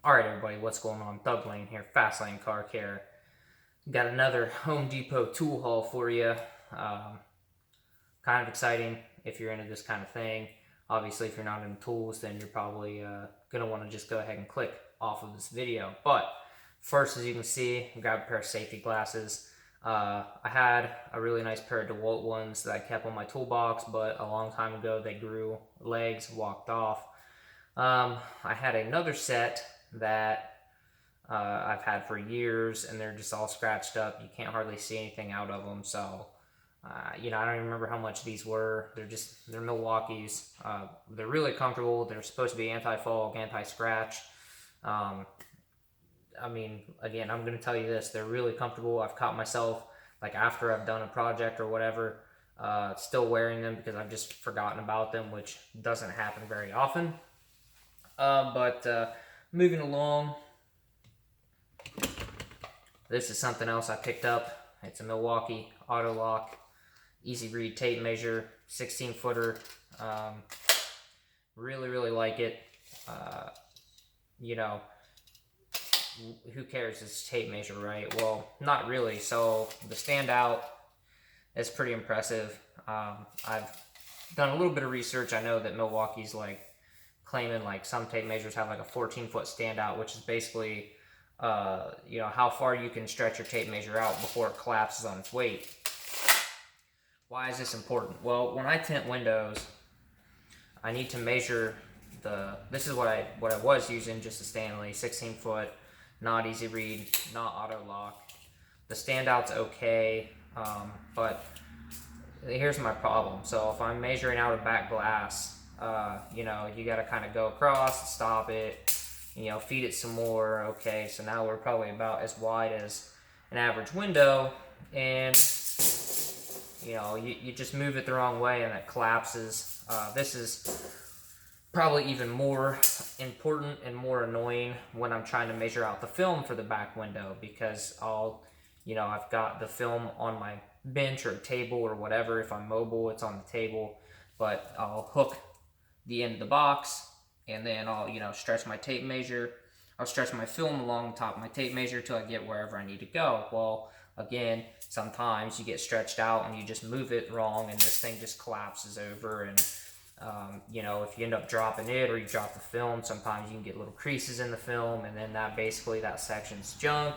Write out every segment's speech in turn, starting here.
Alright everybody, what's going on? Doug Lane here, Fastlane Car Care. Got another Home Depot tool haul for you. Kind of exciting if you're into this kind of thing. Obviously, if you're not into tools, then you're probably going to want to just go ahead and click off of this video. But first, as you can see, I grabbed a pair of safety glasses. I had a really nice pair of DeWalt ones that I kept on my toolbox, but a long time ago they grew legs, walked off. I had another set that I've had for years, and they're just all scratched up. You can't hardly see anything out of them. So, I don't even remember how much these were. They're Milwaukee's. They're really comfortable. They're supposed to be anti-fog, anti-scratch. Again, I'm going to tell you this. They're really comfortable. I've caught myself, like after I've done a project or whatever, still wearing them because I've just forgotten about them, which doesn't happen very often. But moving along, this is something else I picked up. It's a Milwaukee auto lock, easy read tape measure, 16 footer. Really like it. Who cares? It's tape measure, right? Well, not really. So the standout is pretty impressive. I've done a little bit of research. I know that Milwaukee's claiming some tape measures have a 14-foot standout, which is basically how far you can stretch your tape measure out before it collapses on its weight. Why is this important? Well, when I tint windows, I need to measure this is what I was using, just a Stanley 16-foot, not easy read, not auto lock. The standout's okay, but here's my problem. So if I'm measuring out a back glass, you got to kind of go across, stop it, feed it some more. Okay, so now we're probably about as wide as an average window, and you just move it the wrong way and it collapses. This is probably even more important and more annoying when I'm trying to measure out the film for the back window, because I've got the film on my bench or table or whatever. If I'm mobile, it's on the table, but I'll hook the end of the box, and then I'll stretch my tape measure. I'll stretch my film along the top of my tape measure till I get wherever I need to go. Well, again, sometimes you get stretched out and you just move it wrong, and this thing just collapses over. And if you end up dropping it or you drop the film, sometimes you can get little creases in the film, and then that section's junk,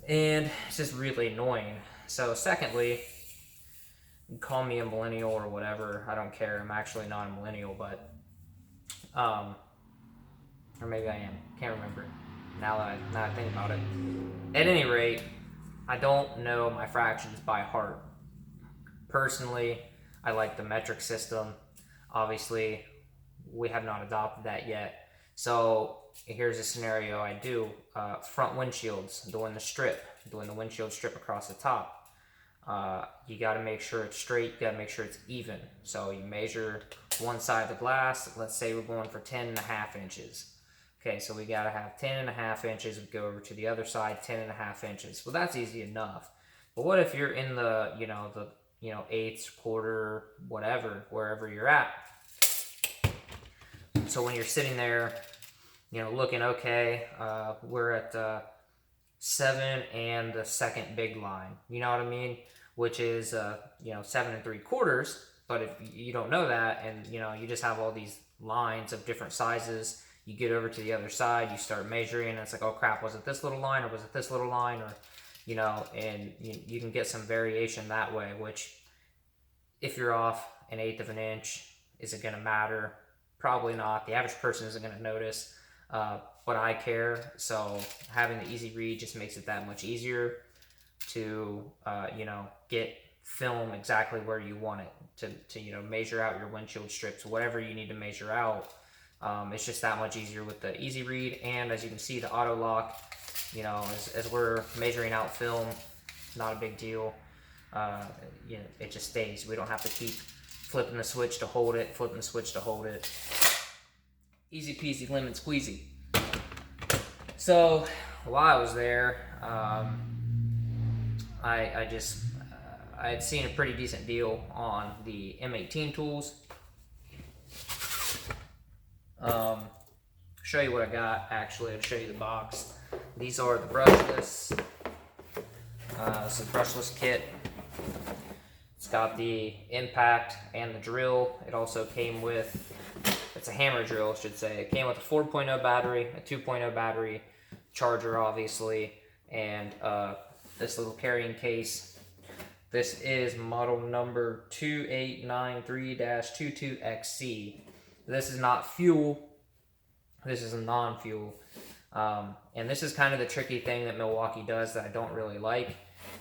and it's just really annoying. So secondly, you call me a millennial or whatever, I don't care. I'm actually not a millennial, but or maybe I am, can't remember now that I think about it. At any rate, I don't know my fractions by heart. Personally, I like the metric system. Obviously, we have not adopted that yet. So here's a scenario I do. Front windshields, doing the windshield strip across the top. You got to make sure it's straight. You got to make sure it's even. So you measure one side of the glass. Let's say we're going for 10.5 inches. Okay, so we got to have 10.5 inches. We go over to the other side, 10.5 inches. Well, that's easy enough. But what if you're in the eighths, quarter, whatever, wherever you're at? So when you're sitting there, looking okay, we're at 7 and the second big line. You know what I mean? Which is 7 3/4. But if you don't know that, and you just have all these lines of different sizes, you get over to the other side, you start measuring, and it's like, oh crap, was it this little line or was it this little line? Or and you can get some variation that way, which if you're off an eighth of an inch, is it going to matter? Probably not. The average person isn't going to notice, but I care. So having the easy read just makes it that much easier to get film exactly where you want it to measure out your windshield strips, whatever you need to measure out. It's just that much easier with the easy read. And as you can see, the auto lock, as we're measuring out film, not a big deal. It just stays. We don't have to keep flipping the switch to hold it, flipping the switch to hold it. Easy peasy lemon squeezy. So while I was there, I had seen a pretty decent deal on the M18 tools. show you what I got, actually. I'll show you the box. These are the brushless. This is a brushless kit. It's got the impact and the drill. It also came with, it's a hammer drill, I should say. It came with a 4.0 battery, a 2.0 battery, charger obviously, and this little carrying case. This is model number 2893-22XC. This is not fuel, this is a non-fuel. And this is kind of the tricky thing that Milwaukee does that I don't really like.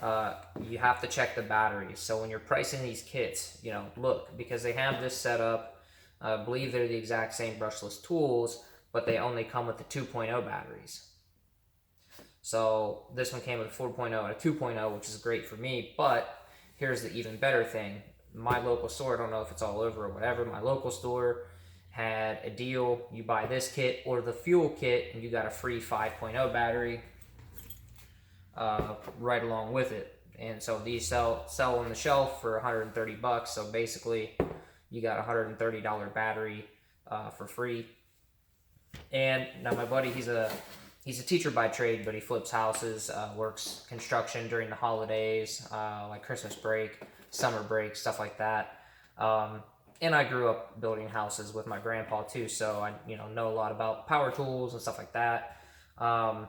You have to check the batteries. So when you're pricing these kits, you know, look, because they have this set up, I believe they're the exact same brushless tools, but they only come with the 2.0 batteries. So this one came with a 4.0 and a 2.0, which is great for me, but here's the even better thing. My local store, I don't know if it's all over or whatever, my local store had a deal. You buy this kit or the fuel kit and you got a free 5.0 battery right along with it. And so these sell on the shelf for 130 bucks. So basically you got a $130 battery for free. And now my buddy, he's a teacher by trade, but he flips houses, works construction during the holidays, like Christmas break, summer break, stuff like that. And I grew up building houses with my grandpa too, so I know a lot about power tools and stuff like that. And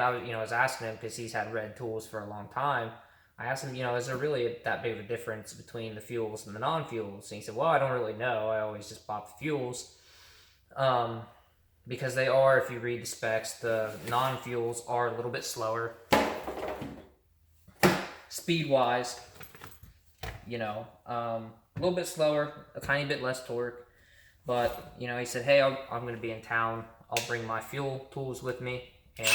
I was asking him, because he's had red tools for a long time. I asked him, is there really that big of a difference between the fuels and the non-fuels? And he said, well, I don't really know. I always just bought the fuels. Because they are, if you read the specs, the non-fuels are a little bit slower. Speed-wise, a little bit slower, a tiny bit less torque. But, he said, hey, I'm going to be in town. I'll bring my fuel tools with me. And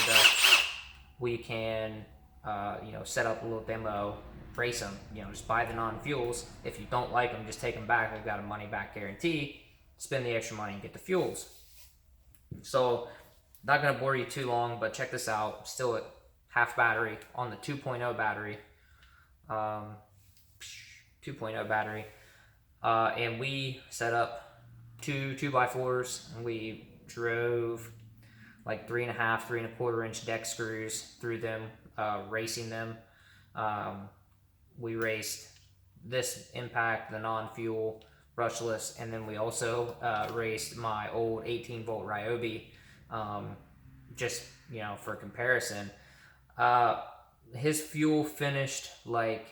we can, set up a little demo, race them. Just buy the non-fuels. If you don't like them, just take them back. We've got a money-back guarantee. Spend the extra money and get the fuels. So, not going to bore you too long, but check this out. Still at half battery on the 2.0 battery. 2.0 battery. And we set up two 2x4s, and we drove like 3.5 inch deck screws through them, racing them. We raced this impact, the non-fuel, brushless, and then we also raced my old 18-volt Ryobi, just for comparison. His fuel finished like,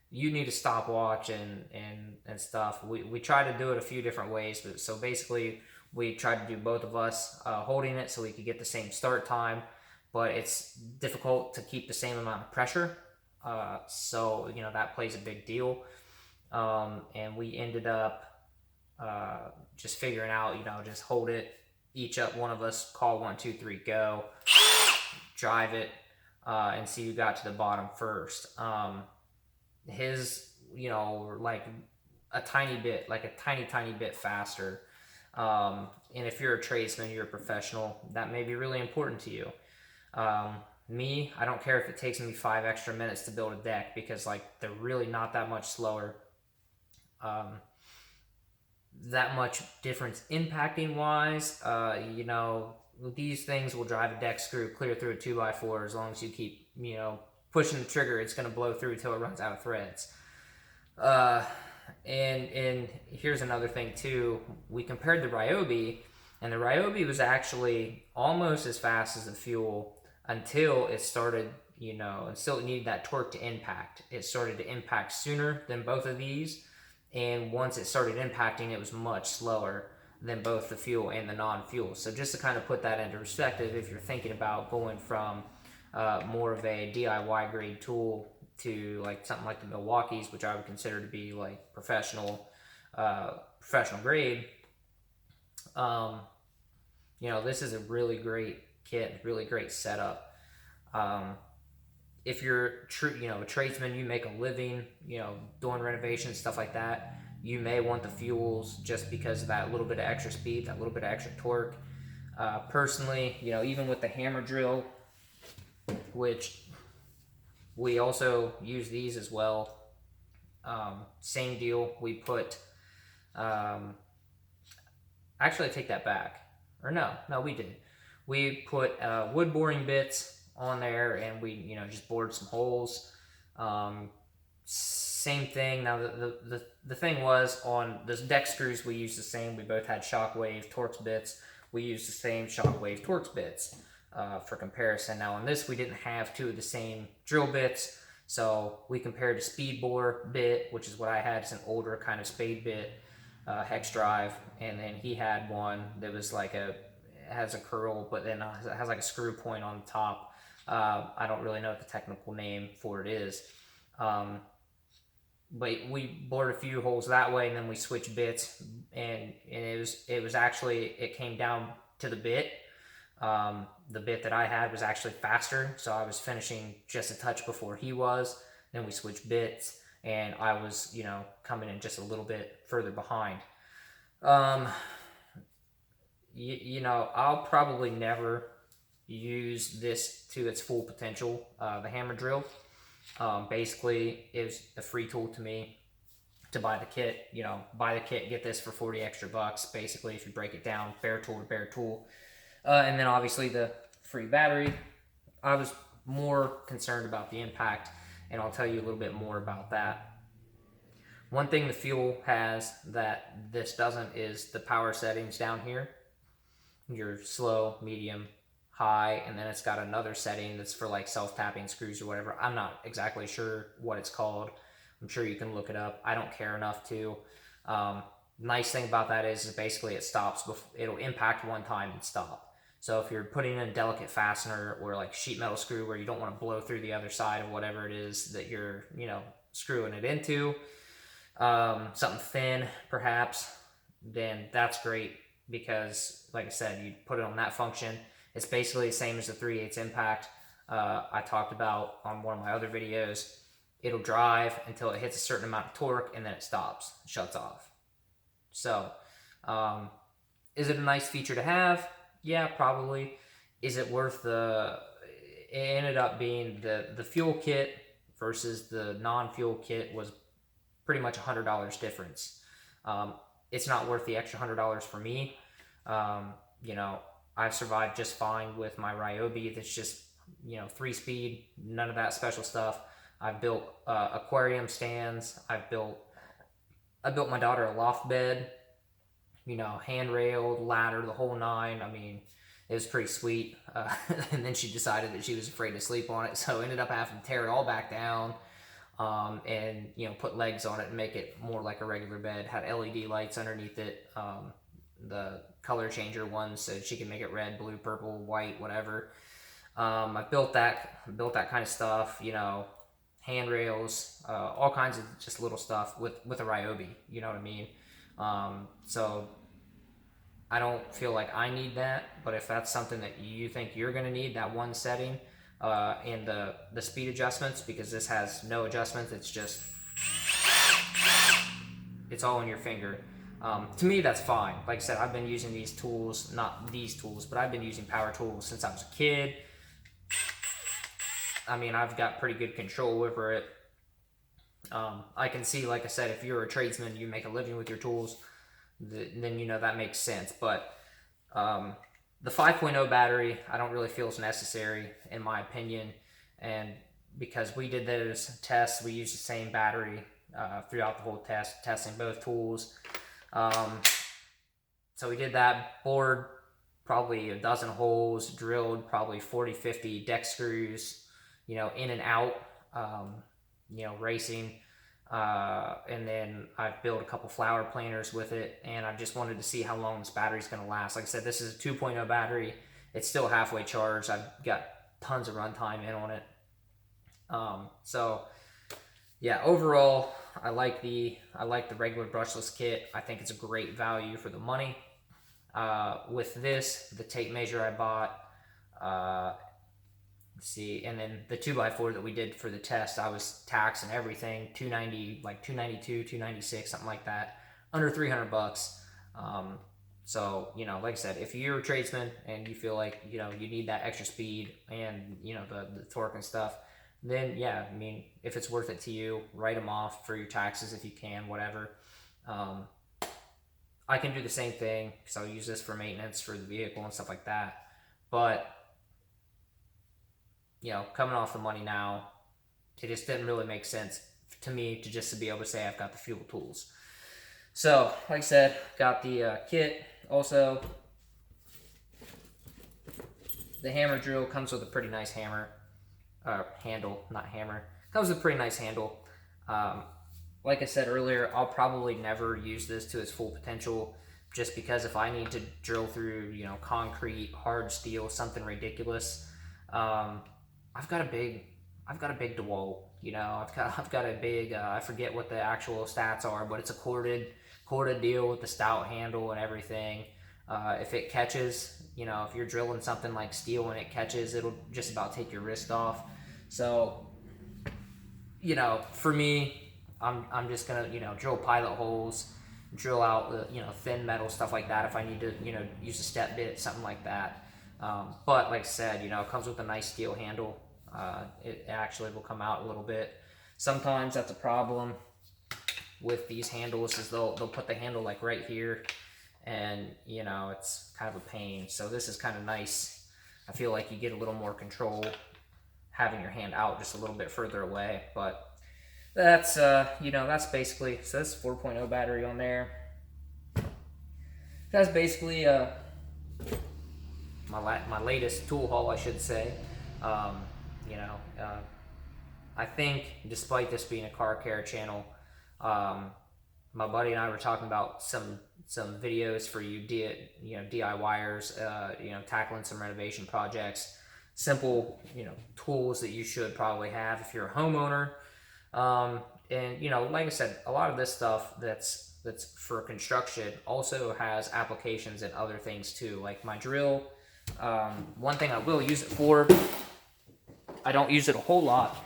you need a stopwatch and stuff. We tried to do it a few different ways, but so basically we tried to do both of us holding it so we could get the same start time, but it's difficult to keep the same amount of pressure. So that plays a big deal. And we ended up just figuring out, just hold it, each up, one of us call 1, 2, 3, go, drive it, and see who got to the bottom first. His, like a tiny bit, like a tiny bit faster. And if you're a tradesman, you're a professional, that may be really important to you. Me, I don't care if it takes me 5 extra minutes to build a deck, because they're really not that much slower. That much difference impacting wise. These things will drive a deck screw clear through a 2x4 as long as you keep, pushing the trigger. It's going to blow through until it runs out of threads. And here's another thing too. We compared the Ryobi, and the Ryobi was actually almost as fast as the fuel until it started, and still it needed that torque to impact. It started to impact sooner than both of these. And once it started impacting, it was much slower than both the fuel and the non-fuel. So just to kind of put that into perspective, if you're thinking about going from more of a DIY grade tool to something like the Milwaukee's, which I would consider to be professional grade, this is a really great kit, really great setup. If you're a tradesman, you make a living, doing renovations, stuff like that, you may want the fuels just because of that little bit of extra speed, that little bit of extra torque. Personally, even with the hammer drill, which we also use these as well, same deal. We put Actually, I take that back. Or no, we did. We put wood boring bits on there, and we just bored some holes. Um, Same thing. Now the thing was, on the deck screws we used the same. We both had Shockwave Torx bits. We used the same Shockwave Torx bits for comparison. Now on this we didn't have two of the same drill bits, so we compared a speed bore bit, which is what I had. It's an older kind of spade bit, hex drive, and then he had one that was like has a curl, but then it has like a screw point on the top. I don't really know what the technical name for it is. But we bored a few holes that way, and then we switched bits, and it was actually, it came down to the bit. The bit that I had was actually faster, so I was finishing just a touch before he was. Then we switched bits, and I was coming in just a little bit further behind. I'll probably never use this to its full potential, the hammer drill. Basically, it was a free tool to me to buy the kit. Buy the kit, get this for 40 extra bucks. Basically, if you break it down, bare tool to bare tool. And then obviously the free battery. I was more concerned about the impact, and I'll tell you a little bit more about that. One thing the fuel has that this doesn't is the power settings down here. Your slow, medium, high, and then it's got another setting that's for like self-tapping screws or whatever. I'm not exactly sure what it's called. I'm sure you can look it up. I don't care enough to. Nice thing about that is basically it stops. It'll impact one time and stop. So if you're putting in a delicate fastener or like sheet metal screw where you don't want to blow through the other side of whatever it is that you're screwing it into, something thin perhaps, then that's great, because like I said, you put it on that function. It's basically the same as the 3/8 impact I talked about on one of my other videos. It'll drive until it hits a certain amount of torque, and then it stops, shuts off. So, is it a nice feature to have? Yeah, probably. Is it worth the? It ended up being the fuel kit versus the non-fuel kit was pretty much $100 difference. It's not worth the extra $100 for me. I've survived just fine with my Ryobi. That's just 3-speed, none of that special stuff. I've built aquarium stands. I built my daughter a loft bed, handrailed, ladder, the whole nine. I mean, it was pretty sweet. And then she decided that she was afraid to sleep on it, so ended up having to tear it all back down, and put legs on it and make it more like a regular bed. Had LED lights underneath it, the color changer ones, so she can make it red, blue, purple, white, whatever. I built that kind of stuff, handrails, all kinds of just little stuff with a Ryobi, you know what I mean? So I don't feel like I need that, but if that's something that you think you're going to need, that one setting, and the speed adjustments, because this has no adjustments, it's all in your finger. To me, that's fine. Like I said, I've been using these tools, not these tools, but I've been using power tools since I was a kid. I mean, I've got pretty good control over it. I can see, like I said, if you're a tradesman, you make a living with your tools, then that makes sense. But the 5.0 battery, I don't really feel is necessary, in my opinion. And because we did those tests, we used the same battery throughout the whole test, testing both tools. So we did that, bored probably a dozen holes, drilled probably 40-50 deck screws, in and out, racing. And then I've built a couple flower planters with it, and I just wanted to see how long this battery's going to last. Like I said, this is a 2.0 battery. It's still halfway charged. I've got tons of runtime in on it. So yeah, overall, I like the regular brushless kit. I think it's a great value for the money. With this, the tape measure I bought, let's see, and then the 2x4 that we did for the test, I was taxing everything, 290, like 292, 296, something like that, under 300 bucks. So, like I said, if you're a tradesman and you feel like, you need that extra speed and, the torque and stuff, then yeah, I mean, if it's worth it to you, write them off for your taxes if you can, whatever. I can do the same thing because I'll use this for maintenance for the vehicle and stuff like that. But, coming off the money now, it just didn't really make sense to me to be able to say I've got the fuel tools. So, like I said, got the kit. Also, the hammer drill comes with a pretty nice hammer. Handle, not hammer. Comes with a pretty nice handle. Like I said earlier, I'll probably never use this to its full potential, just because if I need to drill through, concrete, hard steel, something ridiculous, I've got a big DeWalt. I've got a big. I forget what the actual stats are, but it's a corded deal with the stout handle and everything. If it catches, if you're drilling something like steel and it catches, it'll just about take your wrist off. So, for me, I'm just gonna drill pilot holes, drill out the thin metal, stuff like that if I need to use a step bit, something like that. But like I said, it comes with a nice steel handle. It actually will come out a little bit. Sometimes that's a problem with these handles, is they'll put the handle like right here, and it's kind of a pain. So this is kind of nice. I feel like you get a little more control having your hand out just a little bit further away. But that's that's basically, so that's 4.0 battery on there. That's basically my latest tool haul, I should say. I think, despite this being a car care channel, my buddy and I were talking about some videos for you DIYers, tackling some renovation projects, simple tools that you should probably have if you're a homeowner. And like I said, a lot of this stuff that's for construction also has applications in other things too, like my drill. One thing I will use it for, I don't use it a whole lot,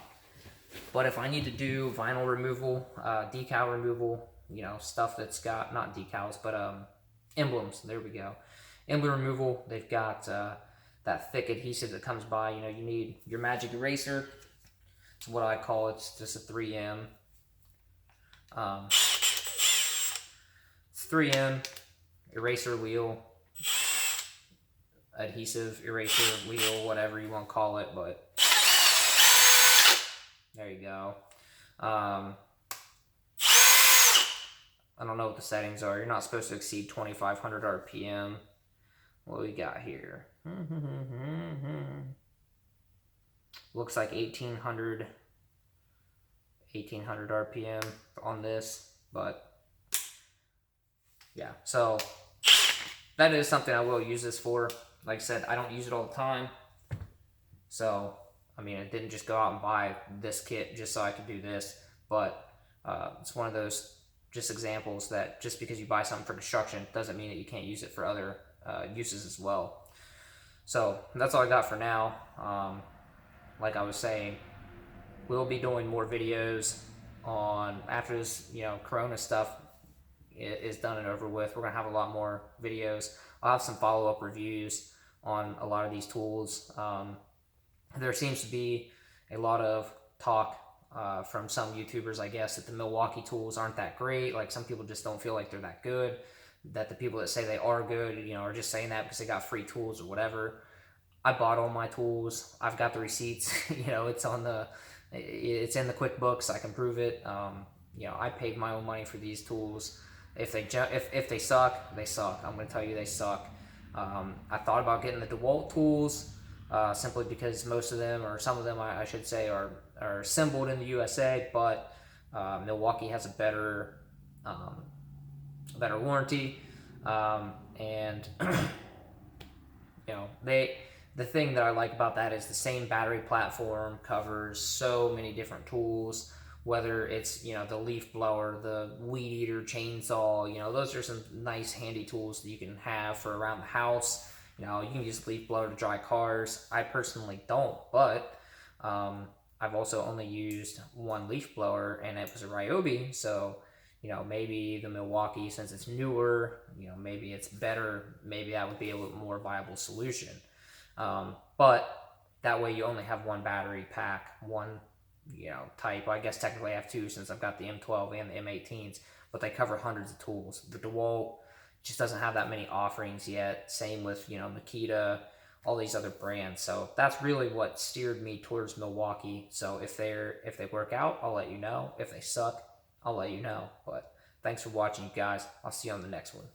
but if I need to do vinyl removal, decal removal, stuff that's got, not decals, but emblems, there we go. Emblem removal, they've got that thick adhesive that comes by. You need your magic eraser. It's what I call it. It's just a 3M. It's 3M eraser wheel, adhesive eraser wheel, whatever you want to call it, but there you go. I don't know what the settings are. You're not supposed to exceed 2,500 RPM. What do we got here? Looks like 1,800 RPM on this, but yeah. So that is something I will use this for. Like I said, I don't use it all the time. So, I didn't just go out and buy this kit just so I could do this, but it's one of those just examples that just because you buy something for construction doesn't mean that you can't use it for other uses as well. So that's all I got for now. Like I was saying, we'll be doing more videos on after this, Corona stuff is done and over with. We're gonna have a lot more videos. I'll have some follow-up reviews on a lot of these tools. There seems to be a lot of talk from some YouTubers, I guess, that the Milwaukee tools aren't that great. Like, some people just don't feel like they're that good. That the people that say they are good, are just saying that because they got free tools or whatever. I bought all my tools. I've got the receipts. It's in the QuickBooks. I can prove it. I paid my own money for these tools. If they suck, they suck. I'm going to tell you they suck. I thought about getting the DeWalt tools. Simply because most of them, or some of them I should say, are assembled in the USA, but Milwaukee has a better warranty, and the thing that I like about that is the same battery platform covers so many different tools, whether it's the leaf blower, the weed eater, chainsaw. Those are some nice handy tools that you can have for around the house. You can use leaf blower to dry cars. I personally don't, but I've also only used one leaf blower, and it was a Ryobi. So, maybe the Milwaukee, since it's newer, maybe it's better. Maybe that would be a little more viable solution. But that way you only have one battery pack, one, type. I guess technically I have two since I've got the M12 and the M18s, but they cover hundreds of tools. The DeWalt, just doesn't have that many offerings yet. Same with, Makita, all these other brands. So that's really what steered me towards Milwaukee. So if they work out, I'll let you know. If they suck, I'll let you know. But thanks for watching, guys. I'll see you on the next one.